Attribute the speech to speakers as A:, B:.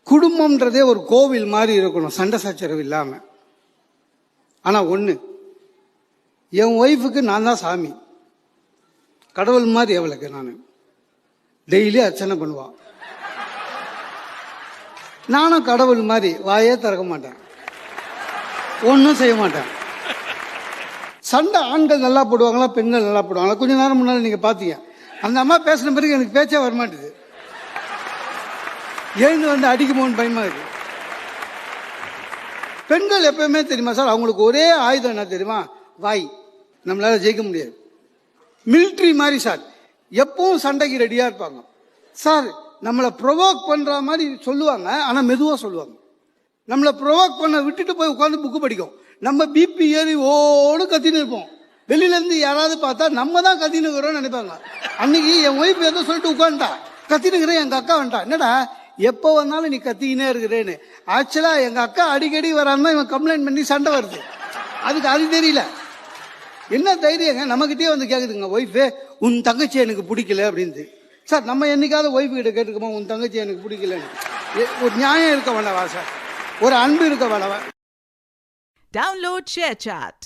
A: குடும்பம்ன்றதே ஒரு கோவில் மாதிரி இருக்கணும், சண்டை சச்சரவு இல்லாம. ஆனா ஒண்ணு, என் ஒய்ஃபுக்கு நான் தான் சாமி, கடவுள் மாதிரி. அவளுக்கு நான் டெய்லி அர்ச்சனை பண்ணுவான். நானும் கடவுள் மாதிரி வாயே திறக்க மாட்டேன், ஒன்றும் செய்ய மாட்டேன். சண்டை ஆண்கள் நல்லா போடுவாங்களா, பெண்கள் நல்லா போடுவாங்களா? கொஞ்ச நேரம் முன்னாடி நீங்க பாத்தீங்க, அந்த அம்மா பேசின பிறகு எனக்கு பேச்சே வரமாட்டேது. எழுந்து வந்து அடிக்குமோன்னு பயமா இருக்கு. பெண்கள் எப்பவுமே தெரியுமா சார், அவங்களுக்கு ஒரே ஆயுதம் என்ன தெரியுமா? வாய். நம்மளால ஜெயிக்க முடியாது. மிலிட்ரி மாதிரி சார், எப்பவும் சண்டைக்கு ரெடியா இருப்பாங்க சார். நம்மளை ப்ரொவோக் பண்ற மாதிரி சொல்லுவாங்க, ஆனா மெதுவா சொல்லுவாங்க. நம்மளை ப்ரொவோக் பண்ண விட்டுட்டு போய் உட்காந்து புக்கு படிக்கும். நம்ம பிபி ஏறி ஓடு கத்தின்னு இருப்போம். வெளியில இருந்து யாராவது பார்த்தா நம்ம தான் கத்தின்னு இருக்கிறோம்னு நினைப்பாங்க. அன்னைக்கு என் ஒய்ஃப் ஏதோ சொல்லிட்டு உட்காந்துட்டா, கத்தினுக்கிறேன். எங்க அக்கா வந்துட்டா, என்னடா எப்போ வந்தாலும் நீ கத்திக்கினே இருக்கிறேன்னு. ஆக்சுவலா எங்க அக்கா அடிக்கடி வரான்னா இவன் கம்ப்ளைண்ட் பண்ணி சண்டை வருது. அதுக்கு அது தெரியல. என்ன தைரியங்க நம்மகிட்டயே வந்து கேக்குதுங்க ஒய்ஃபு, உன் தங்கச்சி எனக்கு பிடிக்கல அப்படின்னு. சார் நம்ம என்னைக்காவது ஒய்ஃபு கிட்ட கேட்டுக்கோமா, உன் தங்கச்சி எனக்கு பிடிக்கலன்னு? ஒரு நியாயம் இருக்க வேண்டாவா சார்? ஒரு அன்பு இருக்க வேண்டாவா?
B: Download ShareChat.